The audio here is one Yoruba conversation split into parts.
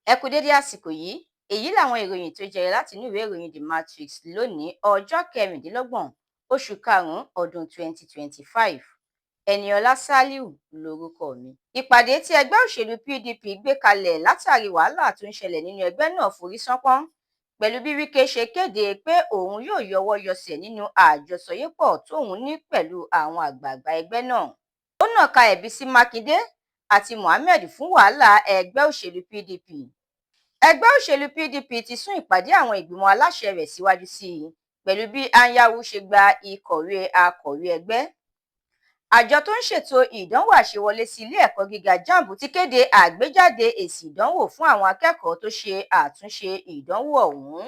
Ẹ kú dédé àsìkò yìí, èyí làwọn ìròyìn tó jẹyọ láti inú ìwé ìròyìn The Matrix lónìí ọjọ́ kẹrìndínlọ́gbọ̀n oṣù karùn-ún ọdún 2025. Ẹniọlá Sálíù lorúkọ mi. Ìpàdé tí ẹgbẹ́ òṣèlú PDP gbé kalẹ̀ látàrí wàhálà tó ń ṣẹlẹ̀ nínú ẹgbẹ́ náà forí ṣánpọ́n pẹ̀lú bí Wike ṣe kéde pé òun yóò yọwọ́ yọsẹ̀ nínú àjọsọyépọ̀ tóun ní pẹ̀lú àwọn àgbààgbà ẹgbẹ́ náà. Ó nàka ẹ̀bi sí Mákindé àti Mohammed fún wàhálà ẹgbẹ́ òṣèlú PDP. Ẹgbẹ́ òṣèlú PDP ti sún ìpàdé àwọn ìgbìmọ̀ aláṣẹ rẹ̀ síwájú sí i pẹ̀lú bí Anyanwu ṣe gba ìkọ̀wé akọ̀wé ẹgbẹ́. Àjọ tó ń ṣètò ìdánwò àṣewọlé sí ilé ẹ̀kọ́ gíga JAMB ti kéde àgbéjáde èsì ìdánwò fún àwọn akẹ́kọ̀ọ́ tó ṣe àtúnṣe ìdánwò ọ̀hún.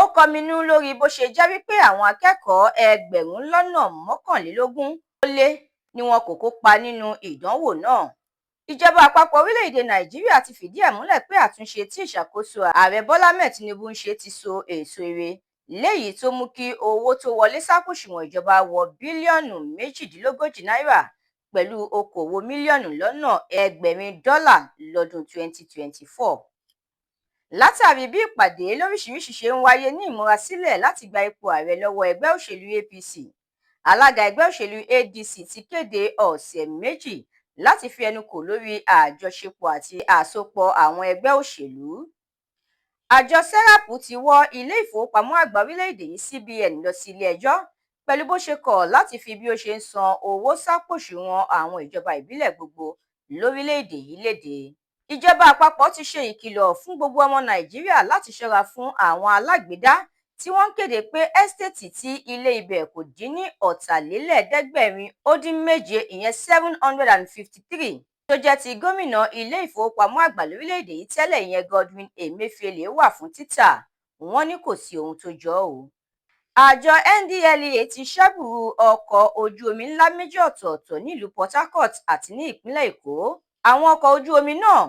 Ó kọminú lórí bó ṣe jẹ́ wípé àwọn akẹ́kọ̀ọ́ 21,000 ó lé ni wọn kò kópa nínú ìdánwò náà. Ìjọba àpapọ̀ orílẹ̀-èdè Nàìjíríà ti fìdí ẹ̀ múlẹ̀ pé àtúnṣe tí ìṣàkóso ààrẹ Bọ́lá Ahmed Tinubu ń ṣe ti so èso rere, léyìí tó mú kí owó tó wọlé sápòṣùwọ̀n ìjọba wọ bílíọ̀nù 38 náírà pẹ̀lú okòwò mílíọ̀nù lọ́nà ẹgbẹ̀rin dọ́là lọ́dún 2024. Látàrí bí ìpàdé lóríṣiríṣi ṣe ń wáyé ní ìmúrasílẹ̀ láti gba ipò ààrẹ lọ́wọ́ ẹgbẹ́ òṣèlú APC, alága ẹgbẹ́ òṣèlú ADC ti kéde ọ̀sẹ̀ méjì láti fi ẹnu kò lórí àjọṣepọ̀ àti àsopọ̀ àwọn ẹgbẹ́ òṣèlú. Àjọ SERAP ti wọ́ ilé ìfowópamọ́ àgbà orílẹ̀-èdè yìí CBN lọ sí ilé ẹjọ́ pẹ̀lú bó ṣe kọ̀ láti fi bí ó ṣe ń san owó sápòṣùwọ̀n àwọn ìjọba ìbílẹ̀ gbogbo lórílẹ̀-èdè yìí léde. Ìjọba àpapọ̀ ti ṣe ìkìlọ̀ fún gbogbo ọmọ Nàìjíríà láti ṣọ́ra fún àwọn alágbèédá tí wọ́n ń kéde pé ẹ́stéètì tí ilé ibẹ̀ kò dín ní 753 ìyẹn 753 tó jẹ́ ti gómìnà ilé ìfowópamọ́ àgbà lórílẹ̀-èdè yìí tẹ́lẹ̀ ìyẹn Godwin Emefiele wà fún títà. Wọ́n ní kò sí ohun tó jọ ọ́. Àjọ NDLEA ti ṣẹ́bùrú ọkọ̀ ojú omi ńlá méjì ọ̀tọ̀ọ̀tọ̀ nílùú Port Harcourt àti ní ìpínlẹ̀ Èkó. Àwọn ọkọ̀ ojú omi náà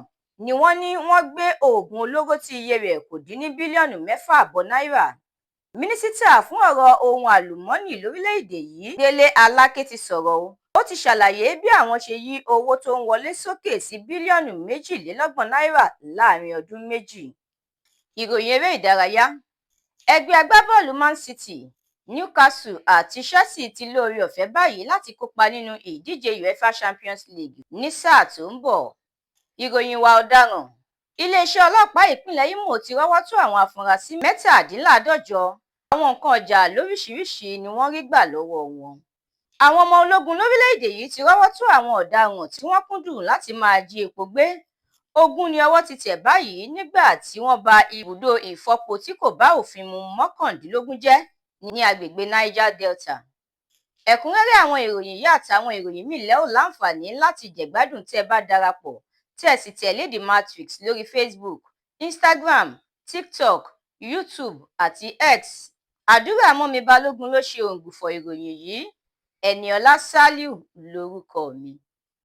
ni wọ́n ní wọ́n gbé oògùn olóró tí iye rẹ̀ kò dín ní bílíọ̀nù 6.5 náírà. Mínísítà fún ọ̀rọ̀ ohun àlùmọ́ọ́nì lórílẹ̀-èdè yìí, Délé Aláké ti sọ̀rọ̀ o. Ó ti ṣàlàyé bí àwọn ṣe yí owó tó ń wọlé sókè sí bílíọ̀nù 22 náírà láàrin ọdún méjì. Ìròyìn eré ìdárayá. Ẹgbẹ́ agbábọ́ọ̀lù Man City, Newcastle àti Chelsea ti lóore ọ̀fẹ́ báyìí láti kópa nínú ìdíje UEFA Champions League ní sáà tó ń bọ̀. Ìròyìn ìwà ọ̀daràn. Iléeṣẹ́ ọlọ́pàá ìpínlẹ̀ Imo ti rọ́wọ́ tó àwọn afurasí 150. Àwọn nǹkan ọjà lóríṣiríṣi ni wọ́n rí gbà lọ́wọ́ wọn. Àwọn ọmọ ológun lórílẹ̀-èdè yìí ti rọ́wọ́ tó àwọn ọ̀daràn tí wọ́n kúndùn láti máa jí epo gbé. 20 ni ọwọ́ ti tẹ̀ báyìí nígbà tí wọ́n ba ibùdó ìfọpo tí kò bá òfin mu 19 jẹ́ ní agbègbè Niger Delta. Ẹ̀kúnrẹ́rẹ́ àwọn ìròyìn yìí àtàwọn ìròyìn míì lẹ́ ò láǹfààní láti jẹ̀gbádùn tẹ́ ẹ bá darapọ̀ tẹ́ ẹ sì tẹ̀lé The Matrix lórí Facebook, Instagram, TikTok, YouTube àti X. Àdúrà mọ́mi Balógun ló ṣe òǹgbùfọ̀ ìròyìn yìí. Ẹniọlá Sálíù lorúkọ mi.